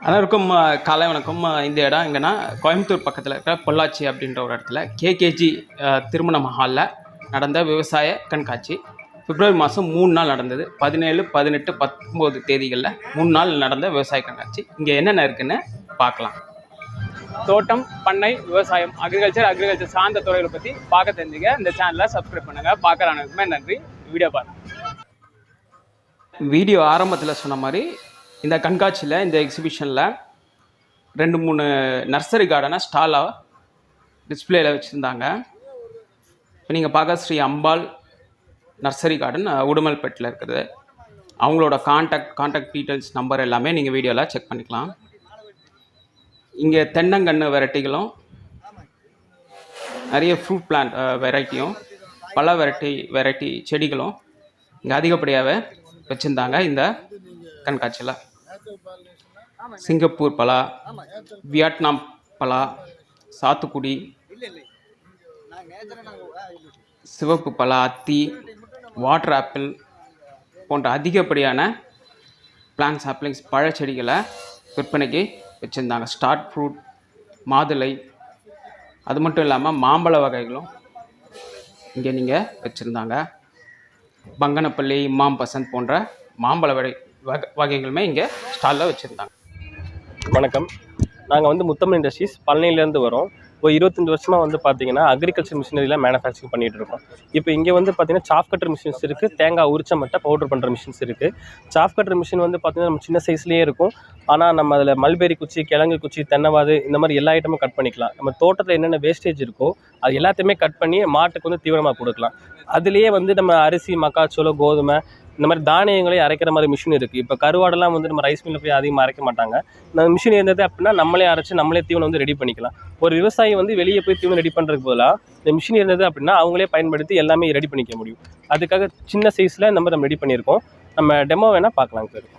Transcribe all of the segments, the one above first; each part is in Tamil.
அனைவருக்கும் காலை வணக்கம். இந்த இடம் எங்கன்னா கோயம்புத்தூர் பக்கத்தில் இருக்கிற பொள்ளாச்சி அப்படின்ற ஒரு இடத்துல கேகேஜி திருமண மஹாலில் நடந்த விவசாய கண்காட்சி பிப்ரவரி மாதம் 3 நாள் நடந்தது. 17, 18, 19 தேதிகளில் 3 நாள் நடந்த விவசாய கண்காட்சி. இங்கே என்னென்ன இருக்குன்னு பார்க்கலாம். தோட்டம், பண்ணை, விவசாயம், அக்ரிகல்ச்சர் சார்ந்த துறைகளை பற்றி பார்க்க தெரிஞ்சுங்க. இந்த சேனலை சப்ஸ்கிரைப் பண்ணுங்கள். பார்க்குற அனைவருக்குமே நன்றி. வீடியோ பாருங்கள். வீடியோ ஆரம்பத்தில் சொன்ன மாதிரி இந்த கண்காட்சியில், இந்த எக்ஸிபிஷனில் 2-3 நர்சரி கார்டனை ஸ்டாலாக டிஸ்பிளேயில் வச்சுருந்தாங்க. இப்போ நீங்கள் பார்க்க ஸ்ரீ அம்பாள் நர்சரி கார்டன் உடுமல்பேட்டில் இருக்குது. அவங்களோட கான்டாக்ட் டீட்டெயில்ஸ் நம்பர் எல்லாமே நீங்கள் வீடியோவில் செக் பண்ணிக்கலாம். இங்கே தென்னங்கன்று வெரைட்டிகளும் நிறைய ஃப்ரூட் பிளான்ட் வெரைட்டியும் பல வெரைட்டி செடிகளும் இங்கே அதிகப்படியாகவே வச்சுருந்தாங்க. இந்த கண்காட்சியில் சிங்கப்பூர் பலா, வியட்நாம் பலா, சாத்துக்குடி, சிவப்பு பலா, அத்தி, வாட்டர் ஆப்பிள் போன்ற அதிகப்படியான பிளான்ஸ், ஆப்பிள்ஸ், பழச்செடிகளை விற்பனைக்கு வச்சுருந்தாங்க. ஸ்டார்ட் ஃப்ரூட், மாதுளை, அது மட்டும் இல்லாமல் மாம்பழ வகைகளும் இங்கே நீங்கள் வச்சுருந்தாங்க. பங்கனப்பள்ளி, இமாம் பசந்த் போன்ற மாம்பழ வகைகளுமே இங்கே ஸ்டாலில் வச்சுருந்தாங்க. வணக்கம். நாங்கள் முத்தமிழ் இண்டஸ்ட்ரீஸ் பழனியிலேருந்து வரோம். இப்போ 25 வருஷமாக பார்த்தீங்கன்னா அக்ரிகல்ச்சர் மிஷினரியில் மேனுஃபேக்சரிங் பண்ணிகிட்டு இருக்கோம். இப்போ இங்கே பார்த்தீங்கன்னா சாஃப் கட்டர் மிஷின்ஸ் இருக்குது, தேங்காய் உரிச்ச மட்டை பவுடர் பண்ணுற மிஷின்ஸ் இருக்குது. சாஃப் கட்டர் மிஷின் பார்த்தீங்கன்னா நம்ம சின்ன சைஸ்லேயே இருக்கும். ஆனால் நம்ம அதில் மல்பெரி குச்சி, கிழங்கு குச்சி, தென்னவாது இந்த மாதிரி எல்லா ஐட்டமும் கட் பண்ணிக்கலாம். நம்ம தோட்டத்தில் என்னென்ன வேஸ்டேஜ் இருக்கோ அது எல்லாத்தையுமே கட் பண்ணி மாட்டுக்கு தீவனமாக கொடுக்கலாம். அதுலேயே நம்ம அரிசி, மக்காச்சோளம், கோதுமை இந்த மாதிரி தானியங்களே அரைக்கிற மாதிரி மிஷின் இருக்குது. இப்போ கருவாடெல்லாம் நம்ம ரைஸ் மில்லில் போய் அதிகமாக அரைக்க மாட்டாங்க. நம்ம மிஷின் இருந்தது அப்படின்னா நம்மளே அரைச்சி நம்மளே தீவனம் ரெடி பண்ணிக்கலாம். ஒரு விவசாயி வெளியே போய் தீவனம் ரெடி பண்ணுறதுக்கு பதிலாக இந்த மிஷின் இருந்தது அப்படின்னா அவங்களே பயன்படுத்தி எல்லாமே ரெடி பண்ணிக்க முடியும். அதுக்காக சின்ன சைஸில் நம்ம ரெடி பண்ணியிருக்கோம். நம்ம டெமோ வேணால் பார்க்கலாம் சார்.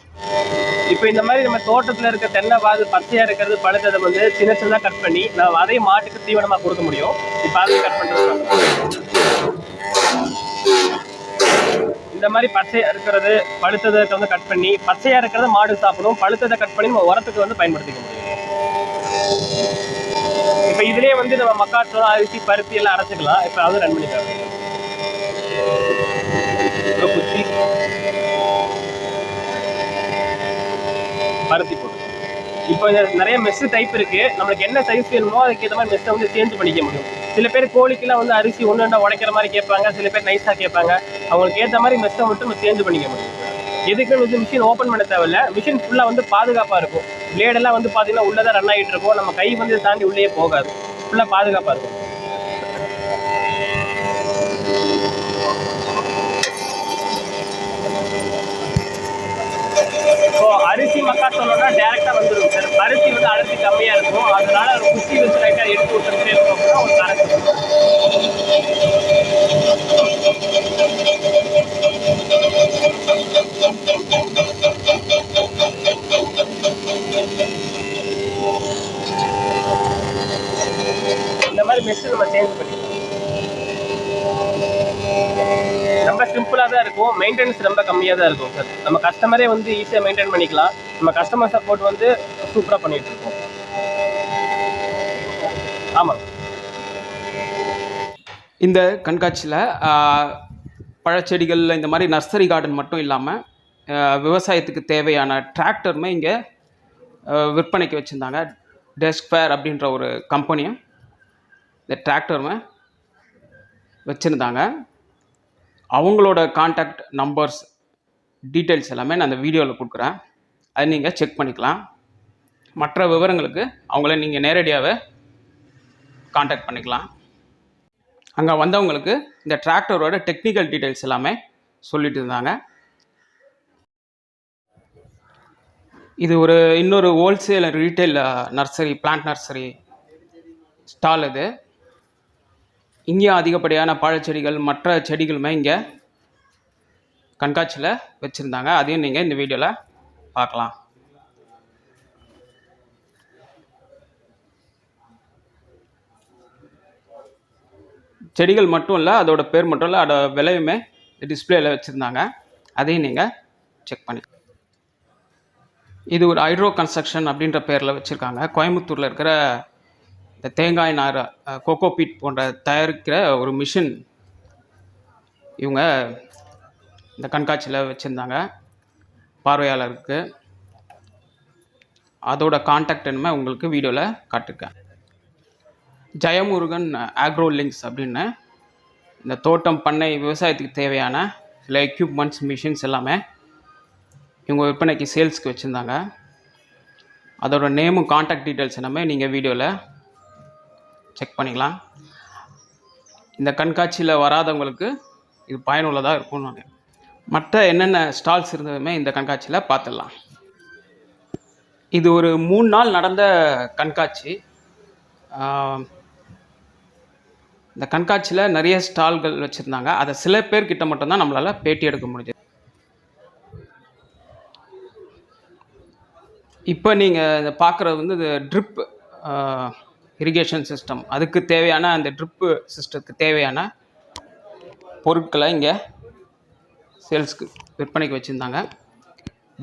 இப்போ இந்த மாதிரி நம்ம தோட்டத்தில் இருக்க தென்னை வாது பச்சையாக இருக்கிறது பழுத்ததை சின்ன சின்னதாக கட் பண்ணி நம்ம அதே மாட்டுக்கு தீவனமாக கொடுக்க முடியும். இப்போ அதை கட் பண்ணுறது இந்த மாதிரி பச்சையாக இருக்கிறது பழுத்ததை கட் பண்ணி, பச்சையாக இருக்கிறத மாடு சாப்பிடும், பழுத்ததை கட் பண்ணி நம்ம உரத்துக்கு பயன்படுத்திக்க முடியும். இப்போ இதுலேயே நம்ம மக்காச்சோளம், அரிசி, பருத்தி எல்லாம் அரைச்சிக்கலாம். இப்போ அதை ரன் பண்ணிக்கலாம். குச்சி, பருத்தி போட்டு இப்போ நிறைய மெஸ் டைப் இருக்குது. நம்மளுக்கு என்ன சைஸ் வேணுமோ அதுக்கு ஏற்ற மாதிரி மெஸ்ஸை சேஞ்ச் பண்ணிக்க முடியும். சில பேர் கோழிக்கெல்லாம் அரிசி ஒன்று உடைக்கிற மாதிரி கேட்பாங்க, சில பேர் நைஸாக கேட்பாங்க. அவங்களுக்கு ஏற்ற மாதிரி மெஸ்ஸை நம்ம சேஞ்ச் பண்ணிக்க முடியும். எதுக்கு மிஷின் ஓப்பன் பண்ண தேவையில்ல. மிஷின் ஃபுல்லாக பாதுகாப்பாக இருக்கும். பிளேடெல்லாம் பார்த்தீங்கன்னா உள்ளே தான் ரன் ஆகிட்டு இருக்கும். நம்ம கை தாண்டி உள்ளே போகாது. ஃபுல்லாக பாதுகாப்பாக இருக்கும். ஸோ அரிசி, மக்காச்சோளம்னா டேரெக்டாக வந்துடும் சார். பருத்தி அரிசி கம்மியாக இருக்கும். அதனால ஒரு குச்சி வச்சு லைட்டாக எடுத்து விட்டுட்டே இருக்கும். ஒரு கரெக்ட் இந்த மாதிரி மெஸ் நம்ம சேஞ்ச் பண்ணிக்கலாம். ரொம்ப சிம்பிளாக தான் இருக்கும். மெயின்டெனன்ஸ் ரொம்ப கம்மியாக தான் இருக்கும் சார். நம்ம கஸ்டமரே ஈஸியாக மெயின்டைன் பண்ணிக்கலாம். நம்ம கஸ்டமர் சப்போர்ட் சூப்பராக பண்ணிகிட்டு இருக்கோம். ஆமாம். இந்த கண்காட்சியில் பழச்செடிகள், இந்த மாதிரி நர்சரி கார்டன் மட்டும் இல்லாமல் விவசாயத்துக்கு தேவையான டிராக்டருமே இங்கே விற்பனைக்கு வச்சுருந்தாங்க. டெஸ்க்ஃபேர் அப்படின்ற ஒரு கம்பெனியும் இந்த டிராக்டருமே வச்சுருந்தாங்க. அவங்களோட கான்டாக்ட் நம்பர்ஸ், டீட்டெயில்ஸ் எல்லாமே நான் அந்த வீடியோவில் கொடுக்குறேன். அதை நீங்கள் செக் பண்ணிக்கலாம். மற்ற விவரங்களுக்கு அவங்கள நீங்கள் நேரடியாகவே கான்டாக்ட் பண்ணிக்கலாம். அங்கே வந்தவங்களுக்கு இந்த டிராக்டரோட டெக்னிக்கல் டீட்டெயில்ஸ் எல்லாமே சொல்லிட்டு இருந்தாங்க. இது இன்னொரு wholesale and retail nursery, plant nursery stall. இது இங்கேயும் அதிகப்படியான பழச்செடிகள், மற்ற செடிகளுமே இங்கே கண்காட்சியில் வச்சுருந்தாங்க. அதையும் நீங்கள் இந்த வீடியோவில் பார்க்கலாம். செடிகள் மட்டும் இல்லை, அதோட பேர் மட்டும் இல்லை, அதோட விலையுமே டிஸ்பிளேயில் வச்சுருந்தாங்க. அதையும் நீங்கள் செக் பண்ணி இது ஒரு ஹைட்ரோ கன்ஸ்ட்ரக்ஷன் அப்படின்ற பேரில் வச்சுருக்காங்க. கோயம்புத்தூரில் இருக்கிற இந்த தேங்காய் நார், கோகோ பீட் போன்ற தயாரிக்கிற ஒரு மிஷின் இவங்க இந்த கண்காட்சியில் வச்சுருந்தாங்க. பார்வையாளருக்கு அதோட கான்டாக்ட் என்னமே உங்களுக்கு வீடியோவில் காட்டிருக்கேன். ஜெயமுருகன் ஆக்ரோ லிங்க்ஸ் அப்படின்னு இந்த தோட்டம் பண்ணை விவசாயத்துக்கு தேவையான சில எக்யூப்மெண்ட்ஸ் மிஷின்ஸ் எல்லாமே இவங்க விற்பனைக்கு சேல்ஸ்க்கு வச்சுருந்தாங்க. அதோட நேமும் கான்டாக்ட் டீட்டெயில்ஸ் எல்லாமே நீங்கள் வீடியோவில் செக் பண்ணிக்கலாம். இந்த கண்காட்சியில் வராதவங்களுக்கு இது பயனுள்ளதாக இருக்கும்னு நினைக்கிறேன். மற்ற என்னென்ன ஸ்டால்ஸ் இருந்ததுமே இந்த கண்காட்சியில் பார்த்துடலாம். இது ஒரு 3 நாள் நடந்த கண்காட்சி. இந்த கண்காட்சியில் நிறைய ஸ்டால்கள் வச்சுருந்தாங்க. அதை சில பேர்கிட்ட மட்டும்தான் நம்மளால் பேட்டி எடுக்க முடிஞ்சது. இப்போ நீங்கள் இதை பார்க்குறது வந்து இது ட்ரிப் இரிகேஷன் சிஸ்டம், அதுக்கு தேவையான அந்த ட்ரிப்பு சிஸ்டத்துக்கு தேவையான பொருட்களை இங்கே சேல்ஸ்க்கு விற்பனைக்கு வச்சுருந்தாங்க.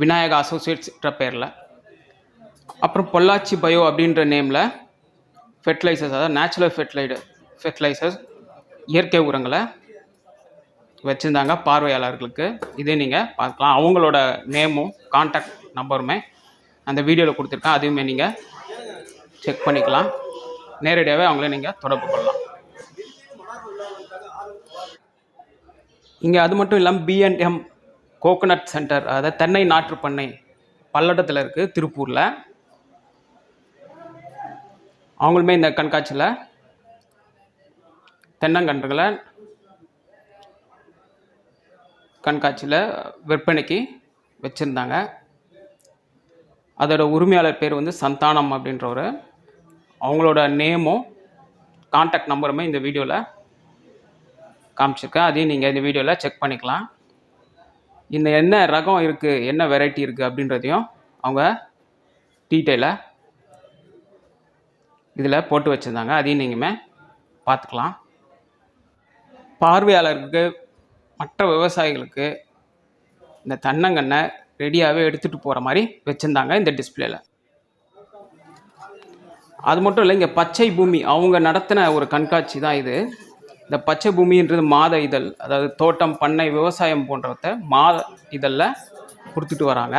விநாயகா அசோசியேட்ஸ்ன்ற பேரில். அப்புறம் பொள்ளாச்சி பயோ அப்படின்ற நேமில் ஃபெர்டிலைசர்ஸ், அதாவது நேச்சுரல் ஃபெர்டிலைசர்ஸ், இயற்கை உரங்களை வச்சுருந்தாங்க பார்வையாளர்களுக்கு. இதே நீங்கள் பார்க்கலாம். அவங்களோட நேமும் கான்டாக்ட் நம்பருமே அந்த வீடியோவில் கொடுத்துருக்கேன். அதையுமே நீங்கள் செக் பண்ணிக்கலாம். நேரடியாகவே அவங்கள நீங்கள் தொடர்பு கொள்ளலாம். இங்கே அது மட்டும் இல்லாமல் B&M கோகோனட் சென்டர், அதாவது தென்னை நாற்று பண்ணை பல்லடத்தில் இருக்குது, திருப்பூரில். அவங்களுமே இந்த கண்காட்சியில் தென்னங்கன்றுகளை கண்காட்சியில் விற்பனைக்கு வச்சுருந்தாங்க. அதோட உரிமையாளர் பேர் வந்து சந்தானம் அப்படின்றவர். அவங்களோட நேமும் கான்டாக்ட் நம்பருமே இந்த வீடியோவில் காமிச்சிருக்கேன். அதையும் நீங்கள் இந்த வீடியோவில் செக் பண்ணிக்கலாம். இந்த என்ன ரகம் இருக்குது, என்ன வெரைட்டி இருக்குது அப்படின்றதையும் அவங்க டீட்டெயிலாக இதில் போட்டு வச்சுருந்தாங்க. அதையும் நீங்களுமே பார்த்துக்கலாம். பார்வையாளருக்கு, மற்ற விவசாயிகளுக்கு இந்த தென்னங்கன்னை ரெடியாகவே எடுத்துகிட்டு போகிற மாதிரி வச்சுருந்தாங்க இந்த டிஸ்பிளேல. அது மட்டும் இல்லை, இங்கே பச்சை பூமி அவங்க நடத்தின ஒரு கண்காட்சி தான் இது. இந்த பச்சை பூமின்றது மாத இதழ், அதாவது தோட்டம் பண்ணை விவசாயம் போன்றவற்றை மாத இதழில் கொடுத்துட்டு வராங்க.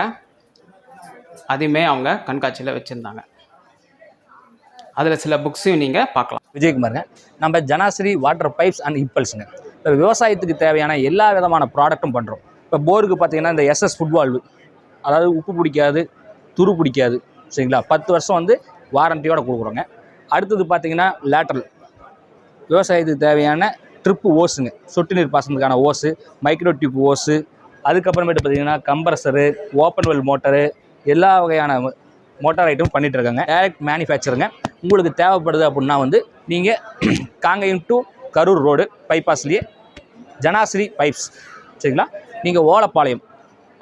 அதையுமே அவங்க கண்காட்சியில் வச்சுருந்தாங்க. அதில் சில புக்ஸையும் நீங்கள் பார்க்கலாம். விஜயகுமாருங்க. நம்ம ஜனாஸ்ரீ வாட்டர் பைப்ஸ் அண்ட் இம்பல்ஸுங்க. இப்போ விவசாயத்துக்கு தேவையான எல்லா விதமான ப்ராடக்ட்டும் பண்ணுறோம். இப்போ போருக்கு பார்த்தீங்கன்னா இந்த SS ஃபுட் வால்வு, அதாவது உப்பு பிடிக்காது, துரு பிடிக்காது, சரிங்களா, 10 வருஷம் வந்து வாரண்டியோடு கொடுக்குறோங்க. அடுத்தது பார்த்தீங்கன்னா லேட்டரல், விவசாயத்துக்கு தேவையான ட்ரிப்பு ஓஸுங்க, சொட்டு நீர் பாசனத்துக்கான ஓஸு, மைக்ரோ டியூப் ஓஸு. அதுக்கப்புறமேட்டு பார்த்தீங்கன்னா கம்ப்ரஸரு, ஓப்பன் வெல் மோட்டரு, எல்லா வகையான மோட்டார் ஐட்டம் பண்ணிகிட்டு இருக்காங்க. டைரக்ட் மேனுஃபேக்சருங்க. உங்களுக்கு தேவைப்படுது அப்படின்னா வந்து நீங்கள் காங்கயம் டு கரூர் ரோடு பைபாஸ்லேயே ஜனாஸ்ரீ பைப்ஸ், சரிங்களா, நீங்கள் ஓலப்பாளையம்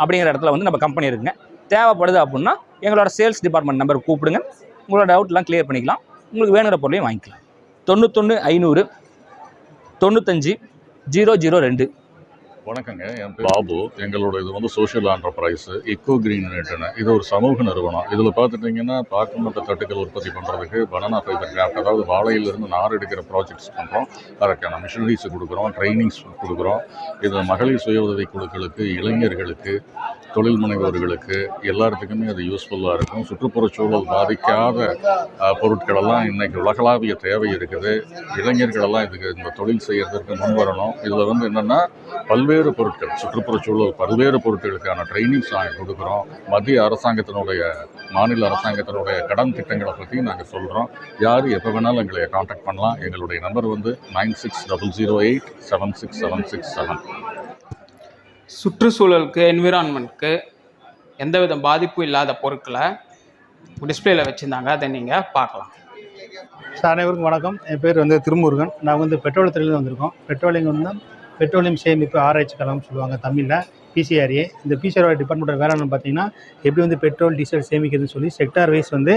அப்படிங்கிற இடத்துல வந்து நம்ம கம்பெனி இருக்குங்க. தேவைப்படுது அப்படின்னா எங்களோட சேல்ஸ் டிபார்ட்மெண்ட் நம்பருக்கு கூப்பிடுங்க. உங்களோட டவுட்லாம் கிளியர் பண்ணிக்கலாம். உங்களுக்கு வேணுங்கிற பொருளையும் வாங்கிக்கலாம். 91 500 95 002. வணக்கங்க, என் பேர் பாபு. எங்களோட இது வந்து சோஷியல் ஆண்டர்பிரைஸ் எக்கோ கிரீன் நெட்டுன்னு. இது ஒரு சமூக நிறுவனம். இதில் பார்த்துட்டிங்கன்னா பாக்குமட்ட தட்டுக்கள் உற்பத்தி பண்ணுறதுக்கு பனானா ஃபைபர் கிராஃப்ட், அதாவது வாழையிலிருந்து நார் எடுக்கிற ப்ராஜெக்ட்ஸ் பண்ணுறோம். அதற்கான மிஷினரிஸ் கொடுக்குறோம், ட்ரைனிங்ஸ் கொடுக்குறோம். இது மகளிர் சுய உதவி குழுக்களுக்கு, இளைஞர்களுக்கு, தொழில் முனைவோர்களுக்கு எல்லாத்துக்குமே அது யூஸ்ஃபுல்லாக இருக்கும். சுற்றுப்புறச் சூழல் பாதிக்காத பொருட்களெல்லாம் இன்றைக்கி உலகளாவிய தேவை இருக்குது. இளைஞர்களெல்லாம் இதுக்கு இந்த தொழில் செய்கிறதுக்கு முன் வரணும். இதில் வந்து என்னென்னா பல்வேறு பொருட்கள், சுற்றுப்புறச் சூழல் பல்வேறு பொருட்களுக்கான ட்ரைனிங்ஸ் நாங்கள் கொடுக்குறோம். மத்திய அரசாங்கத்தினுடைய, மாநில அரசாங்கத்தினுடைய கடன் திட்டங்களை பற்றி நாங்கள் சொல்கிறோம். யார் எப்போ வேணாலும் எங்களை காண்டாக்ட் பண்ணலாம். எங்களுடைய நம்பர் வந்து 9600876767. சுற்றுச்சூழலுக்கு, என்விரான்மெண்ட்க்கு எந்தவித பாதிப்பும் இல்லாத பொருட்களை டிஸ்பிளேல வச்சுருந்தாங்க. அதை நீங்கள் பார்க்கலாம். சார், அனைவருக்கும் வணக்கம். என் பேர் வந்து திருமுருகன். நாங்கள் வந்து பெட்ரோல் துறையிலேருந்து வந்திருக்கோம். பெட்ரோலியம் வந்து பெட்ரோலியம் சேமிப்பு ஆராய்ச்சி கழகம்னு சொல்லுவாங்க தமிழில், PCRA. இந்த PCRA டிபார்ட்மெண்ட்டோட வேலை என்னென்னு பார்த்தீங்கன்னா, எப்படி வந்து பெட்ரோல் டீசல் சேமிக்கிறதுன்னு சொல்லி செக்டார் வைஸ் வந்து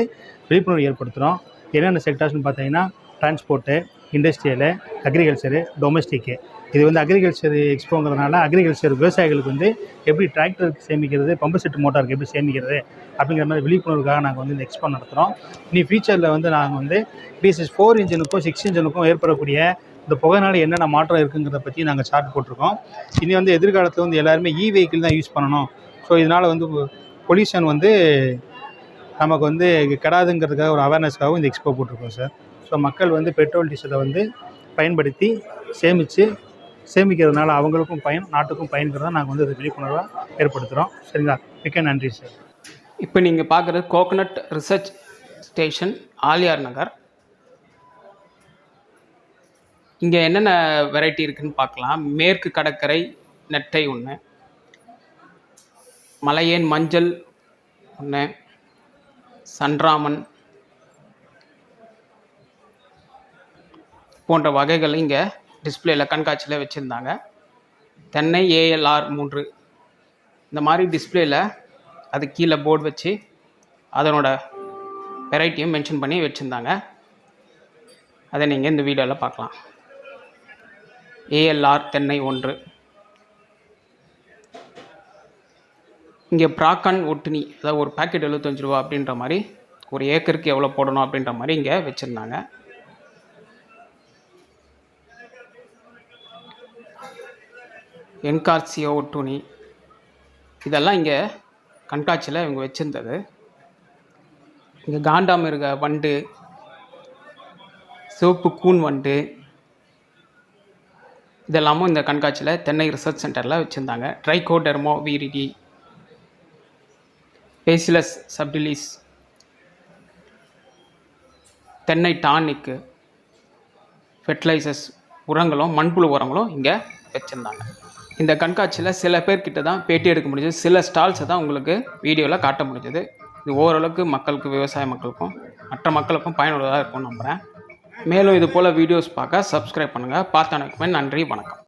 விழிப்புணர்வு ஏற்படுத்துகிறோம். என்னென்ன செக்டார்ஸ்னு பார்த்தீங்கன்னா டிரான்ஸ்போர்ட்டு, இண்டஸ்ட்ரியலு, அக்ரிகல்ச்சரு, டொமஸ்டிக்கு. இது வந்து அக்ரிகல்ச்சர் எக்ஸ்போங்கிறதுனால அக்ரிகல்ச்சர் விவசாயிகளுக்கு வந்து எப்படி டிராக்டருக்கு சேமிக்கிறது, பம்பு செட் மோட்டாருக்கு எப்படி சேமிக்கிறது அப்படிங்கிற மாதிரி விழிப்புணர்வுக்காக நாங்கள் வந்து இந்த எக்ஸ்போ நடத்துகிறோம். இனி ஃபியூச்சரில் வந்து நாங்கள் வந்து பிஎஸ்எஸ் 4 இன்ஜினுக்கும் 6 இன்ஜினுக்கும் ஏற்படக்கூடிய இந்த புகைனால என்னென்ன மாற்றம் இருக்குங்கிறத பற்றி நாங்கள் சார்ட் போட்டிருக்கோம். இனி வந்து எதிர்காலத்தில் வந்து எல்லாருமே வெஹிக்கிள் தான் யூஸ் பண்ணணும். ஸோ இதனால் வந்து பொல்யூஷன் வந்து நமக்கு வந்து கெடாதுங்கிறதுக்காக ஒரு அவேர்னஸ்க்காகவும் இந்த எக்ஸ்போ போட்டிருக்கோம் சார். ஸோ மக்கள் வந்து பெட்ரோல் டீசலை வந்து பயன்படுத்தி சேமிக்கிறதுனால அவங்களுக்கும் பயன், நாட்டுக்கும் பயன்கிறத நாங்கள் வந்து அது விழிப்புணர்வாக ஏற்படுத்துகிறோம். சரிங்களா? மிக்க நன்றி சார். இப்போ நீங்கள் பார்க்குறது கோகனட் ரிசர்ச் ஸ்டேஷன், ஆலியார் நகர். இங்கே என்னென்ன வெரைட்டி இருக்குதுன்னு பார்க்கலாம். மேற்கு கடற்கரை நெட்டை ஒன்று, மலையேன் மஞ்சள் ஒன்று, சன்ராமன் போன்ற வகைகள் இங்கே டிஸ்பிளேயில் கண்காட்சியில் வச்சுருந்தாங்க. தென்னை ALR 3 இந்த மாதிரி டிஸ்பிளேயில் அது கீழே போர்டு வச்சு அதனோட வெரைட்டியும் மென்ஷன் பண்ணி வச்சுருந்தாங்க. அதை நீங்கள் இந்த வீடியோவில் பார்க்கலாம். ALR தென்னை 1. இங்கே பிராக்கான் ஒட்டுனி, அதாவது ஒரு பேக்கெட் 75 ரூபா அப்படின்ற மாதிரி, ஒரு ஏக்கருக்கு எவ்வளோ போடணும் அப்படின்ற மாதிரி இங்கே வச்சுருந்தாங்க. என்கார்சியோ ஒட்டுனி இதெல்லாம் இங்கே கண்காட்சியில் இவங்க வச்சுருந்தது. இங்கே காண்டாமிருக வண்டு, சிவப்பு கூன் வண்டு இதெல்லாமும் இந்த கண்காட்சியில் தென்னை ரிசர்ச் சென்டரில் வச்சுருந்தாங்க. ட்ரைகோடெர்மா வீரிடி, பேசிலஸ் சப்டிலிஸ், தென்னை டானிக்கு, ஃபெர்டிலைசர்ஸ் உரங்களும் மண்புழு உரங்களும் இங்கே வச்சுருந்தாங்க. இந்த கண்காட்சியில் சில பேர்கிட்ட தான் பேட்டி எடுக்க முடிஞ்சது, சில ஸ்டால்ஸை தான் உங்களுக்கு வீடியோவில் காட்ட முடிஞ்சது. இது ஓரளவுக்கு மக்களுக்கு, விவசாய மக்களுக்கும் மற்ற மக்களுக்கும் பயனுள்ளதாக இருக்கும்னு நம்புகிறேன். மேலும் இது போல் வீடியோஸ் பார்க்க சப்ஸ்கிரைப் பண்ணுங்கள். பார்த்த அனைவருக்குமே நன்றி, வணக்கம்.